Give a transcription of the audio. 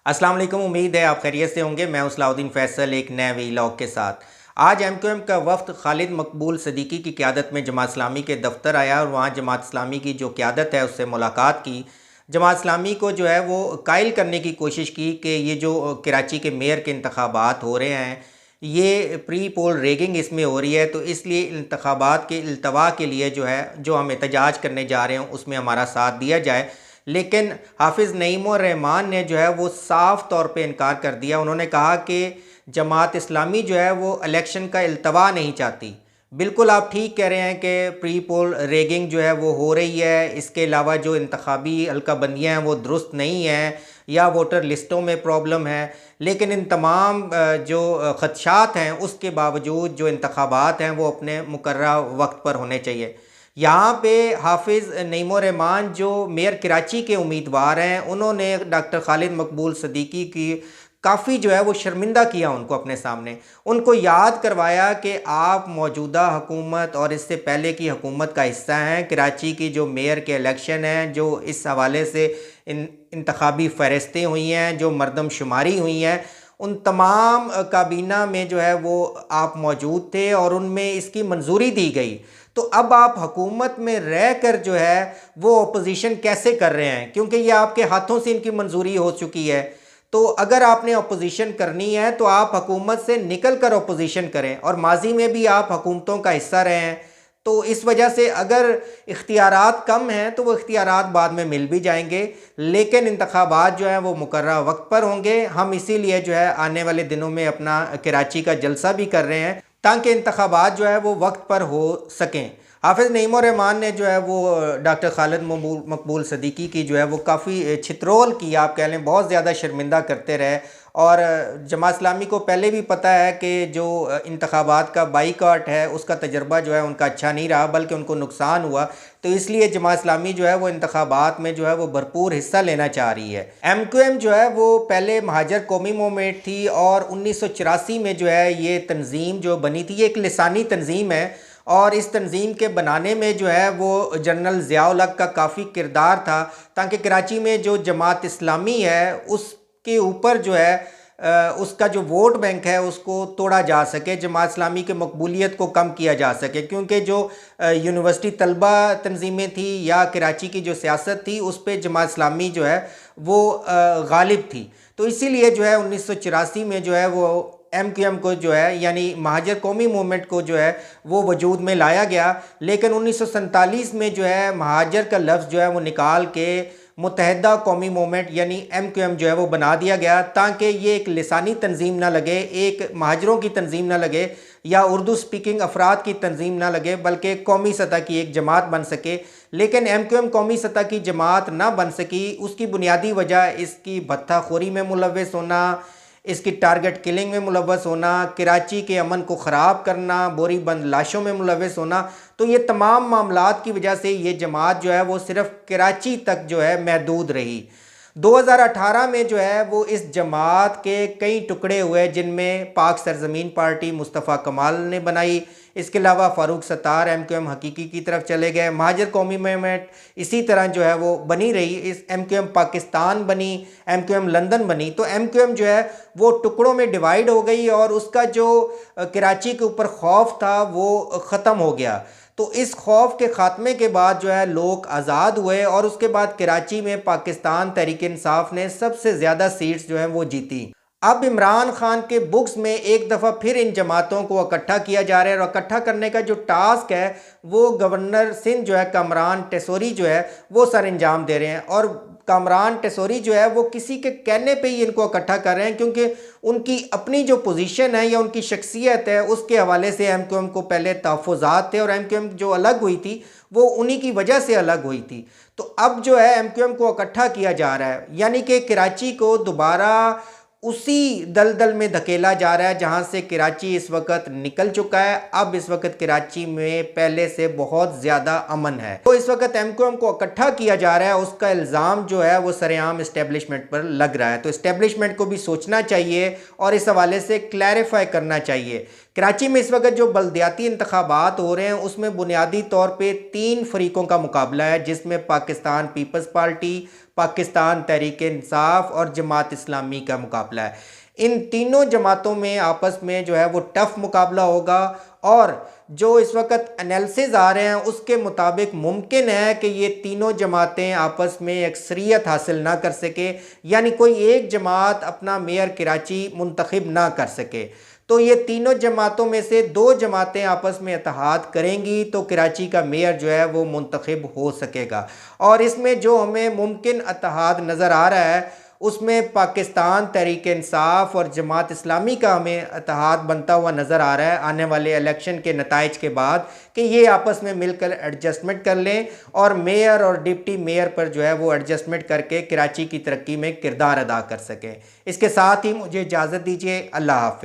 अस्सलाम वालेकुम। उम्मीद है आप खैरियत से होंगे। मैं सलाउद्दीन फैसल एक नए वीलॉग के साथ। आज एमक्यूएम का वफ्द खालिद मकबूल सदीकी की क़यादत में जमात इस्लामी के दफ्तर आया और वहाँ जमात इस्लामी की जो क़यादत है उससे मुलाकात की। जमात इस्लामी को जो है वो कायल करने की कोशिश की कि ये जो कराची के मेयर के इंतखाबात हो रहे हैं ये प्री पोल रेगिंग इसमें हो रही है, तो इसलिए इंतखाबात के अल्तवा के लिए जो है जो हम एहतजाज करने जा रहे हैं उसमें हमारा साथ दिया जाए। लेकिन हाफिज़ नईमुर रहमान ने जो है वो साफ़ तौर पे इनकार कर दिया। उन्होंने कहा कि जमात इस्लामी जो है वो इलेक्शन का अल्तवा नहीं चाहती। बिल्कुल आप ठीक कह रहे हैं कि प्री पोल रेगिंग जो है वो हो रही है। इसके अलावा जो इंतखाबी हल्का बंदियाँ हैं वो दुरुस्त नहीं हैं या वोटर लिस्टों में प्रॉब्लम है। लेकिन इन तमाम जो ख़दशात हैं उसके बावजूद जो इंतखाबात हैं वो अपने मुकर्रर वक्त पर होने चाहिए। यहाँ पे हाफिज़ नईमुर रहमान जो मेयर कराची के उम्मीदवार हैं उन्होंने डॉक्टर खालिद मकबूल सदीकी की काफ़ी जो है वो शर्मिंदा किया उनको अपने सामने। उनको याद करवाया कि आप मौजूदा हुकूमत और इससे पहले की हुकूमत का हिस्सा हैं। कराची की जो मेयर के इलेक्शन हैं जो इस हवाले से इंतखाबी फ़हरिस्तें हुई हैं, जो मरदमशुमारी हुई हैं, उन तमाम काबीना में जो है वो आप मौजूद थे और उनमें इसकी मंजूरी दी गई। तो अब आप हुकूमत में रह कर जो है वो अपोजिशन कैसे कर रहे हैं, क्योंकि ये आपके हाथों से इनकी मंजूरी हो चुकी है। तो अगर आपने अपोजिशन करनी है तो आप हुकूमत से निकल कर अपोजिशन करें, और माजी में भी आप हुकूमतों का हिस्सा रहे हैं। तो इस वजह से अगर इख्तियारात कम हैं तो वो इख्तियारात बाद में मिल भी जाएंगे, लेकिन इंतखाबात जो है वो मुकर्रर वक्त पर होंगे। हम इसीलिए जो है आने वाले दिनों में अपना कराची का जलसा भी कर रहे हैं ताकि इंतखाबात जो है वो वक्त पर हो सकें। हाफिज़ नईमुर रहमान ने जो है वो डॉक्टर खालिद मकबूल सदीकी की जो है वो काफ़ी छित्रोल की, आप कह लें बहुत ज़्यादा शर्मिंदा करते रहे। और जमात इस्लामी को पहले भी पता है कि जो इंतखाबात का बाईकाट है उसका तजर्बा जो है उनका अच्छा नहीं रहा, बल्कि उनको नुकसान हुआ। तो इसलिए जमात इस्लामी जो है वो इंतखाबात में जो है वो भरपूर हिस्सा लेना चाह रही है। एमक्यूएम जो है वो पहले महाजर कौमी मूवमेंट थी और 1984 में जो है ये तंजीम जो बनी थी, ये एक लिसानी तंजीम है। और इस तंजीम के बनाने में जो है वो जनरल ज़िया-उल हक का काफ़ी किरदार था, ताकि कराची में जो जमात इस्लामी है उसके ऊपर जो है उसका जो वोट बैंक है उसको तोड़ा जा सके, जमात इस्लामी के मकबूलियत को कम किया जा सके। क्योंकि जो यूनिवर्सिटी तलबा तंजीमें थी या कराची की जो सियासत थी उस पर जमात इस्लामी जो है वो गालिब थी। तो इसीलिए जो है 1984 में जो है वो एमक्यूएम को जो है यानी महाजर कौमी मूवमेंट को जो है वो वजूद में लाया गया। लेकिन 1947 में जो है महाजर का लफ्ज़ जो है वो निकाल के मुत्तहिदा कौमी मूवमेंट यानी एमक्यूएम जो है वो बना दिया गया, ताकि ये एक लिसानी तंजीम ना लगे, एक महाजरों की तंजीम ना लगे या उर्दू स्पीकिंग अफराद की तंजीम ना लगे, बल्कि कौमी सतह की एक जमात बन सके। लेकिन एमक्यूएम कौमी सतह की जमात ना बन सकी। उसकी बुनियादी वजह इसकी भत्ताखोरी में मुलव्वस होना, इसकी टारगेट किलिंग में मुलव्वस होना, कराची के अमन को ख़राब करना, बोरी बंद लाशों में मुलव्वस होना। तो ये तमाम मामलात की वजह से ये जमात जो है वो सिर्फ़ कराची तक जो है महदूद रही। 2018 में जो है वो इस जमात के कई टुकड़े हुए, जिनमें पाक सरजमीन पार्टी मुस्तफ़ा कमाल ने बनाई। इसके अलावा फ़ारूक सत्तार एमक्यूएम हकीकी की तरफ चले गए। महाजर कौमी मूवमेंट इसी तरह जो है वो बनी रही। इस एमक्यूएम पाकिस्तान बनी, एमक्यूएम लंदन बनी। तो एमक्यूएम जो है वो टुकड़ों में डिवाइड हो गई और उसका जो कराची के ऊपर खौफ था वो ख़त्म हो गया। तो इस खौफ के ख़ात्मे के बाद जो है लोग आज़ाद हुए और उसके बाद कराची में पाकिस्तान तहरीक इंसाफ ने सबसे ज़्यादा सीट्स जो हैं वो जीती। अब इमरान खान के बुक्स में एक दफ़ा फिर इन जमातों को इकट्ठा किया जा रहा है, और इकट्ठा करने का जो टास्क है वो गवर्नर सिंध जो है कामरान टेसोरी जो है वो सर अंजाम दे रहे हैं। और कामरान टेसोरी जो है वो किसी के कहने पे ही इनको इकट्ठा कर रहे हैं, क्योंकि उनकी अपनी जो पोजीशन है या उनकी शख्सियत है उसके हवाले से एमक्यूएम को पहले तहफ़्फ़ुज़ात थे और एमक्यूएम जो अलग हुई थी वो उन्हीं की वजह से अलग हुई थी। तो अब जो है एमक्यूएम को इकट्ठा किया जा रहा है, यानी कि कराची को दोबारा उसी दलदल में धकेला जा रहा है जहां से कराची इस वक्त निकल चुका है। अब इस वक्त कराची में पहले से बहुत ज़्यादा अमन है। तो इस वक्त एमक्यूएम को इकट्ठा किया जा रहा है, उसका इल्ज़ाम जो है वो सरेआम इस्टेब्लिशमेंट पर लग रहा है। तो इस्टेब्लिशमेंट को भी सोचना चाहिए और इस हवाले से क्लैरिफाई करना चाहिए। कराची में इस वक्त जो बल्दियाती इंतखाबात हो रहे हैं उसमें बुनियादी तौर पे 3 फरीकों का मुकाबला है, जिसमें पाकिस्तान पीपल्स पार्टी, पाकिस्तान तहरीक इंसाफ और जमात इस्लामी का मुकाबला है। इन तीनों जमातों में आपस में जो है वो टफ मुकाबला होगा और जो इस वक्त एनालिसिस आ रहे हैं उसके मुताबिक मुमकिन है कि ये तीनों जमातें आपस में अक्सरियत हासिल ना कर सके, यानी कोई एक जमात अपना मेयर कराची मुंतखब ना कर सके। तो ये तीनों जमातों में से दो जमातें आपस में इत्तेहाद करेंगी तो कराची का मेयर जो है वो मुंतखब हो सकेगा। और इसमें जो हमें मुमकिन इत्तेहाद नज़र आ रहा है उसमें पाकिस्तान तहरीक इंसाफ और जमात इस्लामी का हमें इत्तेहाद बनता हुआ नज़र आ रहा है आने वाले इलेक्शन के नताइज के बाद, कि ये आपस में मिलकर एडजस्टमेंट कर लें और मेयर और डिप्टी मेयर पर जो है वो एडजस्टमेंट करके कराची की तरक्की में किरदार अदा कर सकें। इसके साथ ही मुझे इजाज़त दीजिए। अल्लाह हाफिज़।